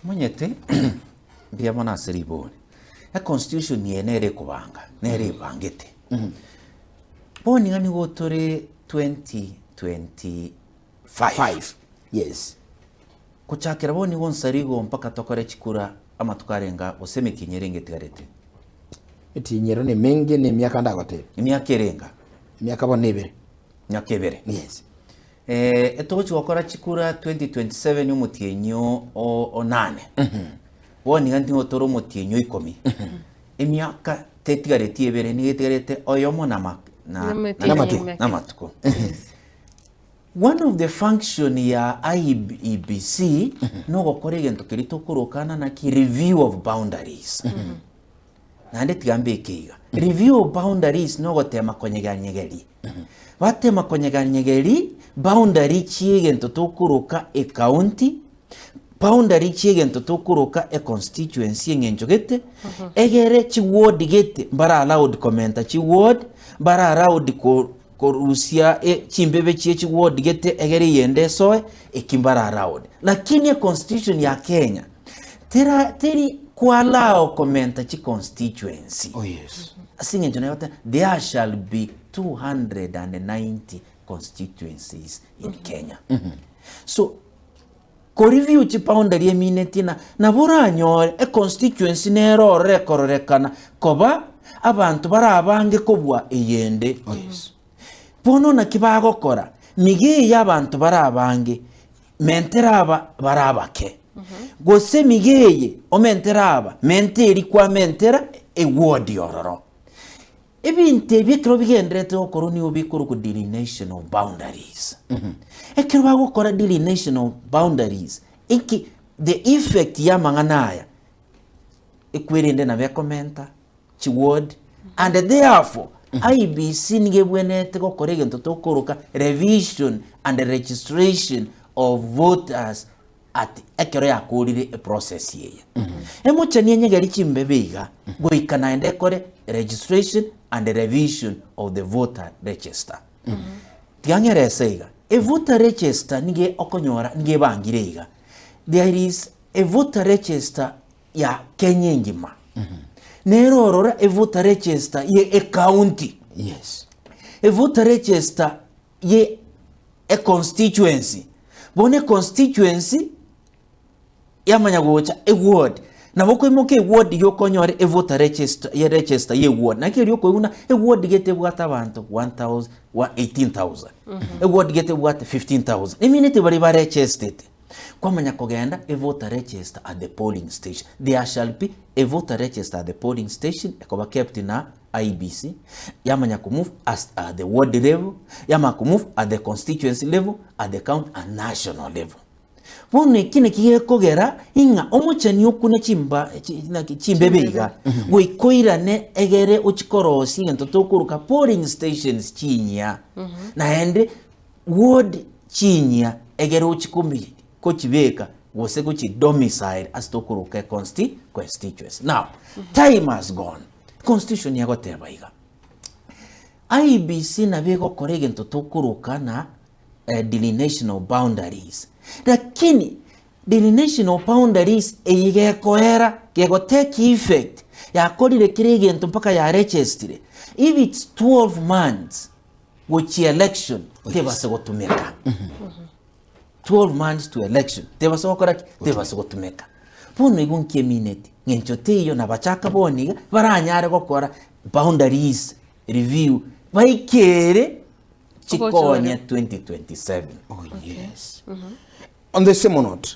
Monyete bia mona seriboni. A constitution ni enere kubanga, nere bangete. Boni ngani gotore 2025. Yes. Kuchakira boni gonsarigo mpaka tokore chikura ama tukarenga useme kinyerenge tigarete. Eti nyerone menge ne miaka ndagote. Miaka erenga. Miaka bonebere. Miaka ebere. Yes. Etochi wakora chikura 2027 umutienyo o 8. Boni ngani gotoro umutienyo 10. Emiaka tetigarete ebere ni getigarete oyomo namatuko. One of the function ya IEBC no gokore gento kirito kurokana na ki review of boundaries. Nande tigambe keiga. Review of boundaries no gotema konyeganyegeri. Batema konyeganyegeri boundary chiegento tokuroka e county, boundary chiegento tokuroka e constituency ngenjogete, egere chi ward gete bara allowed commenta chi ward bara allowed korusia chimbebe chi ward gete egere yende soe kimbara allowed. Lakini constitution ya Kenya teri kualao commenta chi constituency. Oh yes. Asingenjo na yote there shall be 290 constituencies in Kenya. So ko review chi boundary eminetina na buranyore e constituency nero rekororekana koba abantu barabange kobwa eyende. Oh yes. Bono na kibagokora mige y'abantu barabange menteraba barabake. Gose migeye o menteraba menteri kwa mentera e ward yororo. Ebinte bikro bigendrete okoro ni obikoro ku delineation of boundaries. Ekero bagokora delineation of boundaries iki the effect ya manganaya ekwerende na bekomenta chi ward and therefore IEBC nigebwenete gokora gento tokoroka revision and registration of voters at ekero yakurire a process yeye. Emochani nyegeri chimbebeiga goikana ende kore registration and revision of the voter register. Tiangereseiga a voter register nige okonyora nige bangireiga. There is a voter register ya Kenya ngima. Nerorora a voter register ye a county. Yes. A voter register ye a constituency. Bone constituency yamanya gocha a ward. Na boko imoke ward yokonyore a voter register ye ward. Na kiri yoko una a ward gete bwata abantu 1,000 18,000. A ward gete bwata 15,000. Iminete bari ba registered. Kwa manya kogenda a voter register at the polling station. There shall be a voter register at the polling station. Ekoba kept na IEBC. Yamanya kumove at the ward level. Yama kumove at the constituency level, at the county and national level. Wone kine kiye kogera inga omochani okune chimbebeiga goikoirane egere uchikorosi ngento tokuruka polling stations chinya na ende ward chinya egere uchikumbi kochibeka wose kuchi domicile as tokuruka constituency. Now time has gone. Constitution yago tebaiga IEBC na bego korege ngento tokuruka na delineation of boundaries. Lakini delineation of boundaries eigekoera gego take effect ya kodire kirigento mpaka ya register. If it's 12 months which election tebase gotumeka. 12 months to election tebase gokora tebase gotumeka. Pono igunkie minute ngenchote iyo na bachaka boniga baranyare gokora boundaries review baikere chikonye 2027. Oh yes. On the same note,